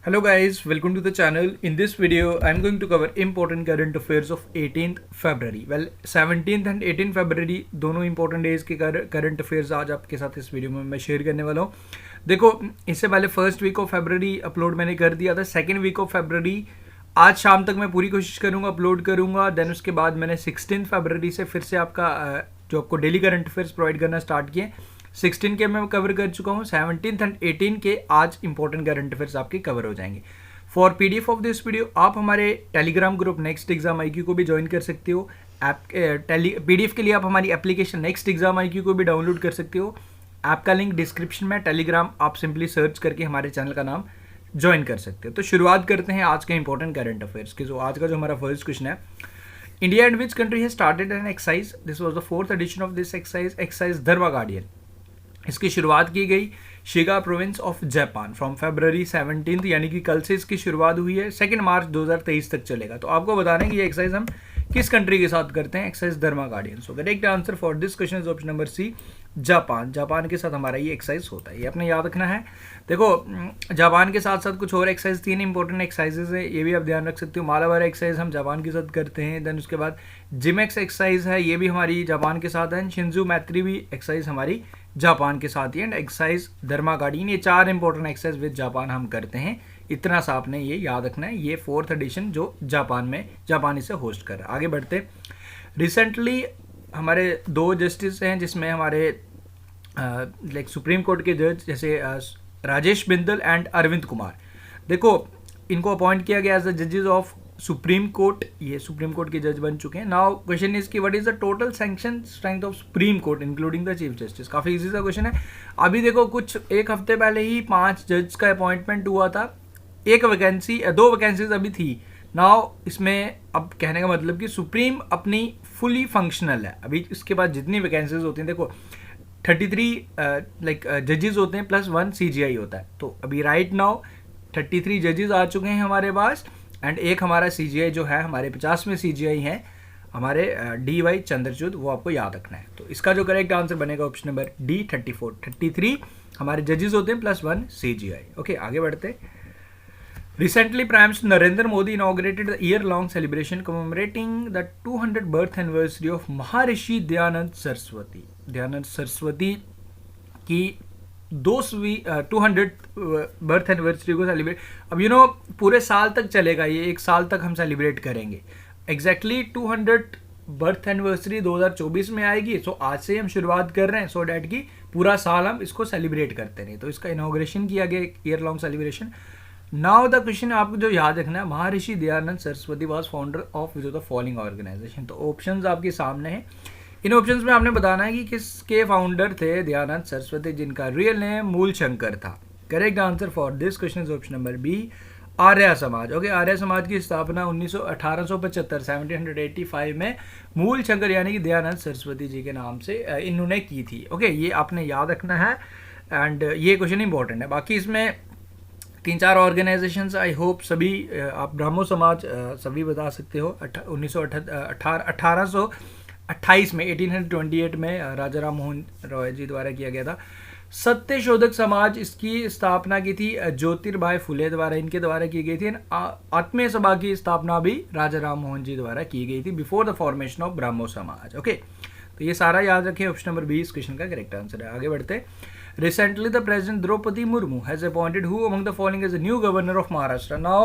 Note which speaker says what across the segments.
Speaker 1: Hello guys, welcome to the channel. In this video, I'm going to cover important current affairs of 18th February. Well, 17th and 18th February दोनों important days के current affairs आज आपके साथ इस video में मैं share करने वाला हूँ. देखो, इससे पहले first week of February upload मैंने कर दिया था. सेकेंड वीक ऑफ फरवरी आज शाम तक मैं पूरी कोशिश करूँगा अपलोड करूँगा. देन उसके बाद मैंने 16 फरवरी से फिर से आपका जो आपको डेली करंट अफेयर्स प्रोवाइड करना स्टार्ट किए. 16 के मैं कवर कर चुका हूँ. 17 एंड 18 के आज इंपॉर्टेंट करंट अफेयर्स आपके कवर हो जाएंगे. For PDF of this video आप हमारे Telegram group next exam IQ को भी ज्वाइन कर सकते हो. पीडीएफ के लिए आप हमारी एप्लीकेशन नेक्स्ट एग्जाम आईक्यू को भी डाउनलोड कर सकते हो. ऐप का लिंक डिस्क्रिप्शन में. टेलीग्राम आप सिंपली सर्च करके हमारे चैनल का नाम ज्वाइन कर सकते हो. तो शुरुआत करते हैं आज के इंपॉर्टेंट करंट अफेयर्स की. जो आज का जो हमारा फर्स्ट क्वेश्चन है, India and which country has started an exercise. This was the fourth edition of this exercise Dharma Guardian. इसकी शुरुआत की गई Shiga province of Japan from February 17 यानी कि कल से इसकी शुरुआत हुई है. 2 मार्च 2023 तक चलेगा. तो आपको बताना है कि ये एक्सरसाइज हम किस कंट्री के साथ करते हैं. Exercise Dharma guardian. So correct answer for this question is option number c, Japan. Japan के साथ हमारा ये एक्सरसाइज होता है, ये अपने याद रखना है. देखो, जापान के साथ साथ कुछ और एक्सरसाइज 3 इंपॉर्टेंट एक्सरसाइजेज है, ये भी आप ध्यान रख सकते हो. मालाबार एक्सरसाइज हम जापान के साथ करते हैं. देन उसके बाद जिमेक्स एक्सरसाइज है, ये भी हमारी जापान के साथ है. शिंजू मैत्री भी एक्सरसाइज हमारी जापान के साथ ही. एंड एक्सरसाइज धर्मा गार्डियन, ये 4 इंपॉर्टेंट एक्सरसाइज विद जापान हम करते हैं. इतना सा आपने ये याद रखना है. ये फोर्थ एडिशन जो जापानी से होस्ट कर रहा है. आगे बढ़ते. रिसेंटली हमारे 2 जस्टिस हैं जिसमें हमारे लाइक सुप्रीम कोर्ट के जज जैसे राजेश बिंदल एंड अरविंद कुमार. देखो, इनको अपॉइंट किया गया एज द जजेस ऑफ सुप्रीम कोर्ट. ये सुप्रीम कोर्ट के जज बन चुके हैं. नाउ क्वेश्चन इज कि what is the total sanction strength of supreme court including the chief justice. काफी इजी सा क्वेश्चन है. अभी देखो, कुछ एक हफ्ते पहले ही 5 जज का अपॉइंटमेंट हुआ था. 2 वैकेंसीज अभी थी. नाउ इसमें अब कहने का मतलब कि सुप्रीम अपनी फुली फंक्शनल है. अभी इसके बाद जितनी वैकेंसीज होती हैं, देखो 33 जजेस होते हैं प्लस 1 सीजीआई होता है. तो अभी राइट नाउ 33 जजेस आ चुके हैं हमारे पास. एंड एक हमारा सीजीआई जो है, हमारे 50वें सीजीआई हैं हमारे DY चंद्रचूड, वो आपको याद रखना है. तो इसका जो करेक्ट आंसर बनेगा ऑप्शन नंबर डी 33 हमारे जजेस होते हैं प्लस 1 सीजीआई. ओके, आगे बढ़ते. Recently, Prime Minister Narendra Modi inaugurated the year-long celebration commemorating the 200th birth anniversary of Maharishi Dayanand Saraswati. Dayanand Saraswati की 200th बर्थ एनिवर्सरी को सेलिब्रेट. अब पूरे साल तक चलेगा ये, 1 साल तक हम सेलिब्रेट करेंगे. एग्जैक्टली 200th बर्थ एनिवर्सरी 2024 में आएगी. सो आज से हम शुरुआत कर रहे हैं सो डैट की पूरा साल हम इसको सेलिब्रेट करते रहें. तो इसका इनॉग्रेशन किया गया, year long celebration. Now the question आपको जो याद रखना है, Maharshi Dayanand Saraswati was founder of which of the following organisation. तो ऑप्शंस आपके सामने हैं. इन ऑप्शंस में आपने बताना है कि किसके फाउंडर थे दयानंद सरस्वती, जिनका रियल नेम मूल शंकर था. Correct answer for this question is option number B, Arya Samaj. Okay, Arya Samaj की स्थापना 1875 1785 में मूल शंकर यानी कि दयानंद सरस्वती जी के नाम से इन्होंने की थी. ओके, ये आपने याद रखना है. एंड ये क्वेश्चन इंपॉर्टेंट है. बाकी इसमें 3-4 ऑर्गेनाइजेशंस, आई होप सभी आप ब्राह्मो समाज सभी बता सकते हो. 1828 में 1828 में राजा राम मोहन रॉय जी द्वारा किया गया था. सत्य शोधक समाज, इसकी स्थापना की थी ज्योतिर्बाई फुले द्वारा, इनके द्वारा की गई थी. आत्मीय सभा की स्थापना भी राजा राम मोहन जी द्वारा की गई थी before the formation of Brahmo समाज. ओके, तो ये सारा याद रखें. ऑप्शन नंबर 20 क्वेश्चन का करेक्ट आंसर है. आगे बढ़ते. Recently, the President Draupadi Murmu has appointed who among the following as the new governor of Maharashtra. Now,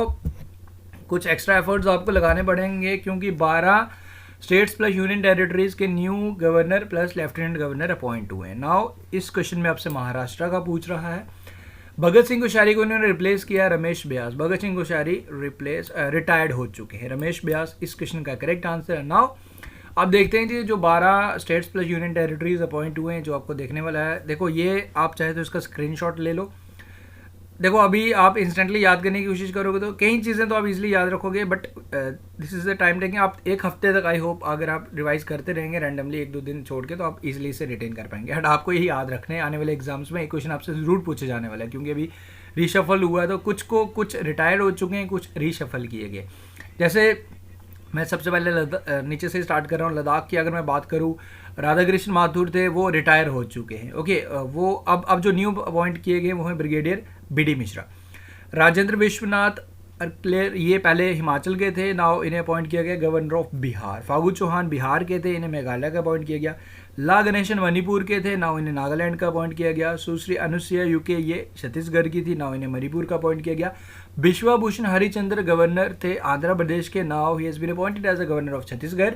Speaker 1: कुछ एक्स्ट्रा एफर्ट्स आपको लगाने पड़ेंगे क्योंकि 12 स्टेट्स प्लस यूनियन टेरिटरीज के new governor plus lieutenant governor appoint हुए हैं. नाउ इस question में आपसे महाराष्ट्र का पूछ रहा है. भगत सिंह कोश्यारी को इन्होंने रिप्लेस किया रमेश व्यास. भगत सिंह कोश्यारी रिटायर्ड हो चुके हैं. रमेश व्यास इस क्वेश्चन का करेक्ट आंसर है. नाउ अब देखते हैं जी, जो 12 states plus union territories appoint हुए हैं, जो आपको देखने वाला है. देखो, ये आप चाहे तो इसका स्क्रीनशॉट ले लो. देखो, अभी आप इंस्टेंटली याद करने की कोशिश करोगे तो कई चीज़ें तो आप इजीली याद रखोगे, but this is the time taking. आप 1 हफ्ते तक आई होप अगर आप रिवाइज करते रहेंगे रैंडमली 1-2 दिन छोड़ के, तो आप इजीली इसे रिटेन कर पाएंगे. बट आपको यही याद रखना है, आने वाले एग्जाम्स में एक क्वेश्चन आपसे जरूर पूछे जाने वाला है, क्योंकि अभी रीशफल हुआ है तो कुछ रिटायर्ड हो चुके हैं, कुछ रीशफल किए गए. जैसे मैं सबसे पहले नीचे से स्टार्ट कर रहा हूँ. लद्दाख की अगर मैं बात करूँ, राधा कृष्ण माथुर थे, वो रिटायर हो चुके हैं. ओके, वो अब जो न्यू अपॉइंट किए गए वो हैं brigadier BD Mishra. Rajendra Vishwanath clear ये पहले हिमाचल के थे, नाउ इन्हें अपॉइंट किया गया गवर्नर ऑफ बिहार। फागू चौहान बिहार के थे, इन्हें मेघालय का अपॉइंट किया गया। ला गणेशन मणिपुर के थे, नाउ इन्हें नागालैंड का अपॉइंट किया गया। सुश्री अनुसुईया यूके ये छत्तीसगढ़ की थी, नाउ इन्हें मणिपुर का अपॉइंट किया गया। विश्वभूषण हरिचंद्र गवर्नर थे आंध्र प्रदेश के, now he has been appointed as a governor of Chhattisgarh.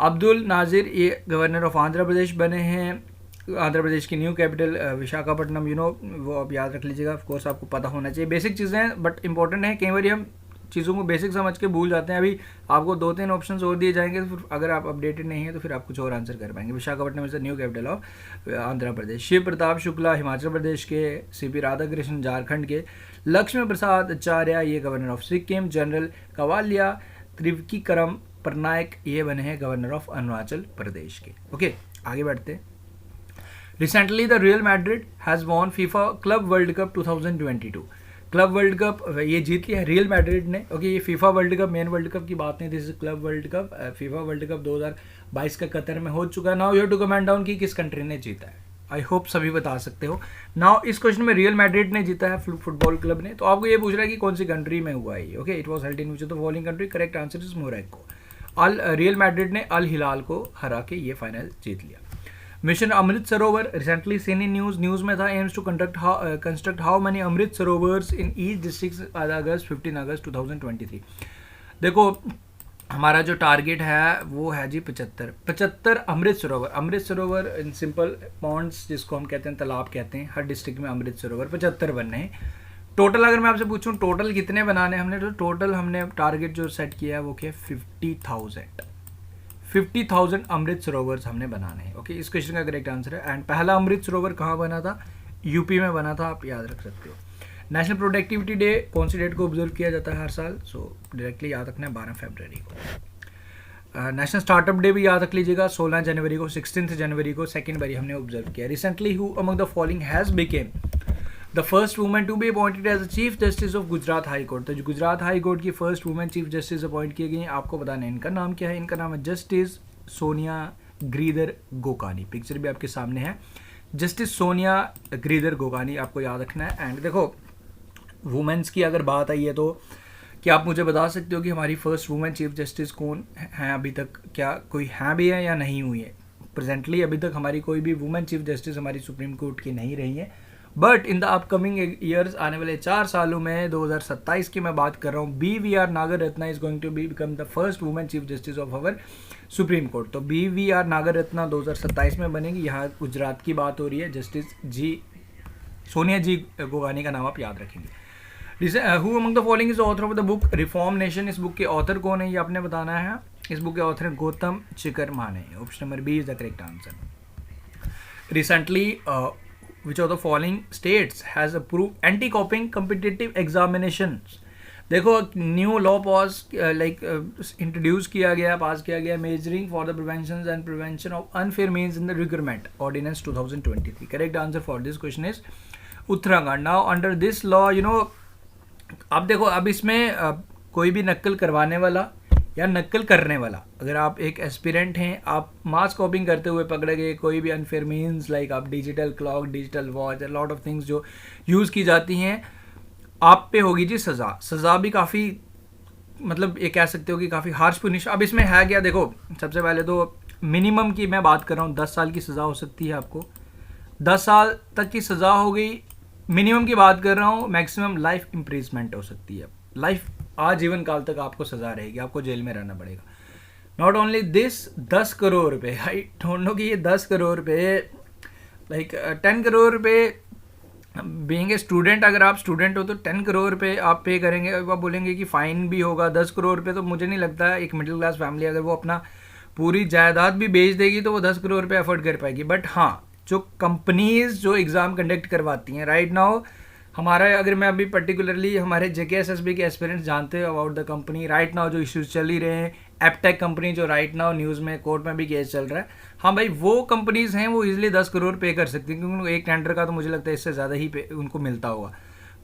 Speaker 1: Abdul Nazeer ये गवर्नर ऑफ आंध्र प्रदेश बने हैं। आंध्र प्रदेश की न्यू कैपिटल विशाखापट्टनम, वो आप याद रख लीजिएगा। ऑफ कोर्स आपको पता होना चाहिए, बेसिक चीज़ें हैं बट इंपॉर्टेंट है। कई बार हम चीज़ों को बेसिक समझ के भूल जाते हैं। अभी आपको 2-3 ऑप्शंस और दिए जाएंगे, तो फिर अगर आप अपडेटेड नहीं है तो फिर आप कुछ और आंसर कर पाएंगे। Visakhapatnam is the new capital of Andhra Pradesh. Shiv Pratap Shukla Himachal Pradesh के, सीपी राधाकृष्णन झारखंड के, लक्ष्मी प्रसाद आचार्य ये governor of Sikkim, general Kaiwalya Trivikram Patnaik ये बने हैं गवर्नर ऑफ अरुणाचल प्रदेश के। ओके, आगे बढ़ते हैं। Recently the Real Madrid has won FIFA club world cup 2022। Club world cup ये जीत लिया है रियल मैड्रिड ने। ओके, ये FIFA world cup main world cup की बात नहीं, this is club world cup. FIFA world cup 2022 का कतर में हो चुका है। Now you have to comment down कि किस कंट्री ने जीता है। आई होप सभी बता सकते हो। नाउ इस क्वेश्चन में रियल मैड्रिड ने जीता है फुटबॉल क्लब ने, तो आपको ये पूछ रहा है कि कौन सी कंट्री में हुआ है। Okay, it was held in which of the following country. Correct answer is Morocco. Real Madrid ने अल हिलाल को हरा के ये फाइनल जीत लिया। Mission Amrit Sarovar recently seen in news में था। Aims to construct how many Amrit Sarovars in each district August 15 August 2023। देखो हमारा जो टारगेट है वो है जी 75 Amrit Sarovar. Amrit Sarovar in simple Pond's जिसको हम कहते हैं, तालाब कहते हैं, हर डिस्ट्रिक्ट में अमृत सरोवर 75 बनने हैं। टोटल अगर मैं आपसे पूछूं टोटल कितने बनाने हमने, तो टोटल हमने टारगेट जो सेट किया है वो क्या 50,000 अमृत सरोवर हमने बनाने हैं। ओके, इस क्वेश्चन का करेक्ट आंसर है। एंड पहला अमृत सरोवर कहाँ बना था, यूपी में बना था, आप याद रख सकते हो। नेशनल प्रोडक्टिविटी डे कौन सी डेट को ऑब्जर्व किया जाता है हर साल, सो डायरेक्टली याद रखना है 12 फरवरी को। नेशनल स्टार्टअप डे भी याद रख लीजिएगा 16 जनवरी को। 16 जनवरी को सेकेंड बारी हमने ऑब्जर्व किया। Recently who among the following has become the first women to be appointed as the chief justice of Gujarat high court. तो जो गुजरात हाई कोर्ट की first women chief justice appoint की गई, आपको बताना है इनका नाम क्या है। इनका नाम है जस्टिस सोनिया ग्रीधर गोकानी। पिक्चर भी आपके सामने है, जस्टिस सोनिया ग्रीधर गोकानी, आपको याद रखना है। एंड देखो वुमेन्स की अगर बात आई है तो क्या आप मुझे बता सकते हो कि हमारी फर्स्ट वुमेन चीफ जस्टिस कौन है अभी तक, क्या कोई है भी है या नहीं हुई है। प्रेजेंटली अभी तक हमारी कोई भी वुमेन चीफ जस्टिस हमारी सुप्रीम कोर्ट की नहीं रही है, but in the upcoming years आने वाले 4 सालों में 2027 की मैं बात कर रहा हूँ, BVR Nagarathna is going to be become the first women chief justice of our supreme court. तो BVR नागर रत्ना 2027 में बनेगी। यहाँ गुजरात की बात हो रही है, जस्टिस जी सोनिया जी गोकानी का नाम आप याद रखेंगे। Who among the following is author of the book reform nation. इस बुक के ऑथर कौन है ये आपने बताना है। इस बुक के ऑथर है Gautam Chikermane. Option number B is the correct answer. Recently which of the following states has approved anti-copying competitive examinations। देखो न्यू लॉ पास इंट्रोड्यूस किया गया, पास किया गया, measuring for the prevention and prevention of unfair means in the recruitment ordinance 2023। Correct answer for this question is Uttarakhand. Now under this law अब देखो अब इसमें कोई भी नकल करवाने वाला या नकल करने वाला, अगर आप एक एस्पिरेंट हैं, आप मास कॉपिंग करते हुए पकड़े गए, कोई भी अनफेयर मीन्स लाइक आप digital clock, digital watch, lot of things जो यूज़ की जाती हैं, आप पे होगी जी सज़ा। सज़ा भी काफ़ी मतलब ये कह सकते हो कि काफ़ी हार्श पुनिश। अब इसमें है क्या, देखो सबसे पहले तो मिनिमम की मैं बात कर रहा हूँ, 10 साल की सज़ा हो सकती है आपको, 10 साल तक की सज़ा हो गई। मिनिमम की बात कर रहा हूँ, मैक्सिमम लाइफ इम्प्रिजमेंट हो सकती है, लाइफ आजीवन काल तक आपको सज़ा रहेगी, आपको जेल में रहना पड़ेगा। नॉट ओनली दिस, 10 करोड़ रुपये, आई डोंट नो कि ये 10 करोड़ रुपये लाइक 10 करोड़ रुपये बीइंग ए स्टूडेंट, अगर आप स्टूडेंट हो तो 10 करोड़ रुपये आप पे करेंगे। आप बोलेंगे कि फ़ाइन भी होगा 10 करोड़ रुपये, तो मुझे नहीं लगता एक मिडिल क्लास फैमिली अगर वो अपना पूरी जायदाद भी बेच देगी तो वो 10 करोड़ रुपये अफोर्ड कर पाएगी। बट हाँ, जो कंपनीज जो एग्ज़ाम कंडक्ट करवाती हैं राइट नाउ, हमारा अगर मैं अभी पर्टिकुलरली हमारे JKSSB के एस्पिरेंट्स जानते हो about the company right now जो इश्यूज चल ही रहे हैं, एपटेक कंपनी जो राइट नाउ न्यूज़ में कोर्ट में भी केस चल रहा है, हाँ भाई वो कंपनीज हैं वो इजीली 10 करोड़ पे कर सकती हैं, क्योंकि एक टेंडर का तो मुझे लगता है इससे ज़्यादा ही उनको मिलता होगा।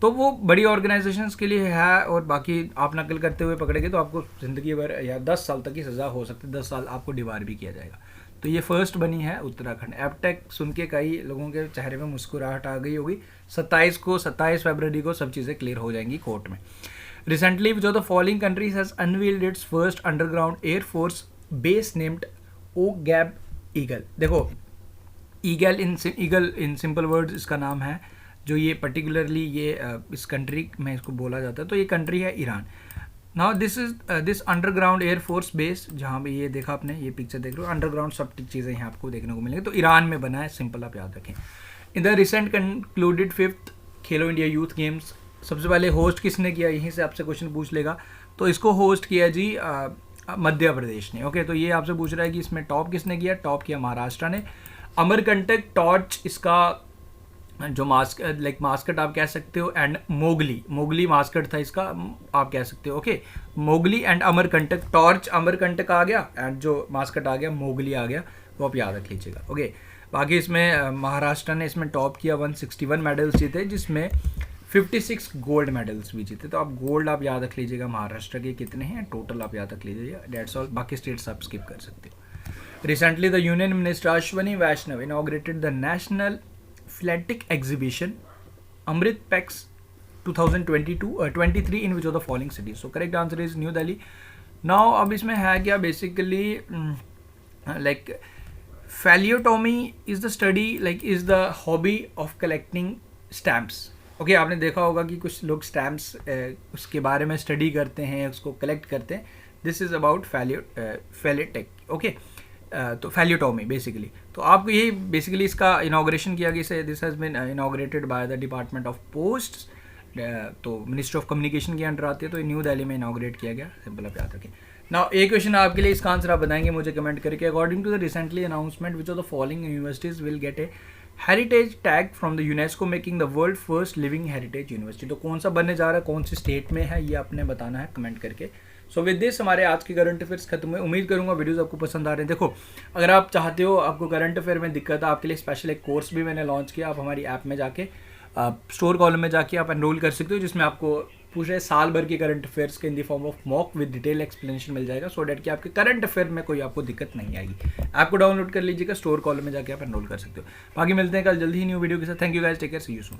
Speaker 1: तो वो बड़ी ऑर्गेनाइजेशंस के लिए है, और बाकी आप नकल करते हुए पकड़ेंगे तो आपको ज़िंदगी भर या 10 साल तक की सज़ा हो सकती है, 10 साल आपको डिबार भी किया जाएगा। तो ये फर्स्ट बनी है उत्तराखंड। एपटेक सुन के कई लोगों के चेहरे में मुस्कुराहट आ गई होगी। 27 फरवरी को सब चीज़ें क्लियर हो जाएंगी कोर्ट में। रिसेंटली जो the following countries has unveiled its first underground air force base named Oghab eagle. देखो ईगल इन सिंपल वर्ड्स इसका नाम है, जो ये पर्टिकुलरली ये इस कंट्री में इसको बोला जाता है। तो ये कंट्री है Iran. Now this underground air force base, जहाँ पे ये देखा आपने, ये पिक्चर देख रहे हो, अंडरग्राउंड सब चीज़ें यहाँ आपको देखने को मिलेंगी। तो ईरान में बना है, सिंपल आप याद रखें। In the recent concluded 5th Khelo India youth games, सबसे पहले होस्ट किसने किया, यहीं से आपसे क्वेश्चन पूछ लेगा। तो इसको होस्ट किया जी मध्य प्रदेश ने। ओके, तो ये आपसे पूछ रहा है कि इसमें टॉप किसने किया। टॉप किया महाराष्ट्र ने। अमरकंटक टॉर्च इसका जो मास्कट आप कह सकते हो, एंड मोगली मास्कट था इसका, आप कह सकते हो। Okay, Mowgli and Amarkantak, torch Amarkantak आ गया एंड जो मास्कट आ गया मोगली आ गया, वो आप याद रख लीजिएगा। ओके, बाकी इसमें महाराष्ट्र ने इसमें टॉप किया, 161 मेडल्स जीते, जिसमें 56 गोल्ड मेडल्स भी जीते। तो आप गोल्ड आप याद रख लीजिएगा महाराष्ट्र के कितने हैं टोटल, आप याद रख लीजिएगा। डेट्स ऑल, बाकी स्टेट्स आप स्किप कर सकते हो। Recently, the Union Minister Ashwani Vaishnav inaugurated the National Philatelic Exhibition Amrit Pex 2023 in which of the following cities? So correct answer is New Delhi. Now अब इसमें है क्या, basically like phylately is the study, like is the hobby of collecting stamps. Okay, आपने देखा होगा कि कुछ लोग स्टैम्प्स उसके बारे में स्टडी करते हैं, उसको कलेक्ट करते हैं। This is about philatelic. Okay, तो फैल्यूटॉमी बेसिकली। तो आपको यही बेसिकली इसका इनाग्रेशन किया गया। This has been inaugurated by the department of post, तो मिनिस्ट्री ऑफ कम्युनिकेशन के अंडर आती है। तो न्यू दिल्ली में इनाग्रेट किया गया, सिंपल आप याद रखें। नाउ एक क्वेश्चन आपके लिए, इसका आंसर आप बताएंगे मुझे कमेंट करके। According to the recently announcement which of the following universities will get a heritage tag from the UNESCO making the world first living heritage university. तो कौन सा बनने जा रहा है, कौन सी स्टेट में है, ये आपने बताना है कमेंट करके। सो विद दिस हमारे आज के करंट अफेयर्स खत्म हुए। उम्मीद करूंगा वीडियोस आपको पसंद आ रहे हैं। देखो, अगर आप चाहते हो, आपको करंट अफेयर में दिक्कत है, आपके लिए स्पेशल एक कोर्स भी मैंने लॉन्च किया। आप हमारी ऐप में जाके स्टोर कॉलम में जाके आप एनरोल कर सकते हो, जिसमें आपको पूरे साल भर के करंट अफेयर्स के in the form of mock with detail explanation मिल जाएगा, सो डैट कि आपके करंट अफेयर में कोई आपको दिक्कत नहीं आएगी। ऐप को डाउनलोड कर लीजिएगा, स्टोर कॉलम में जाके आप एनरोल कर सकते हो। बाकी मिलते हैं कल जल्दी ही न्यू वीडियो के साथ। Thank you guys, take care, see you soon.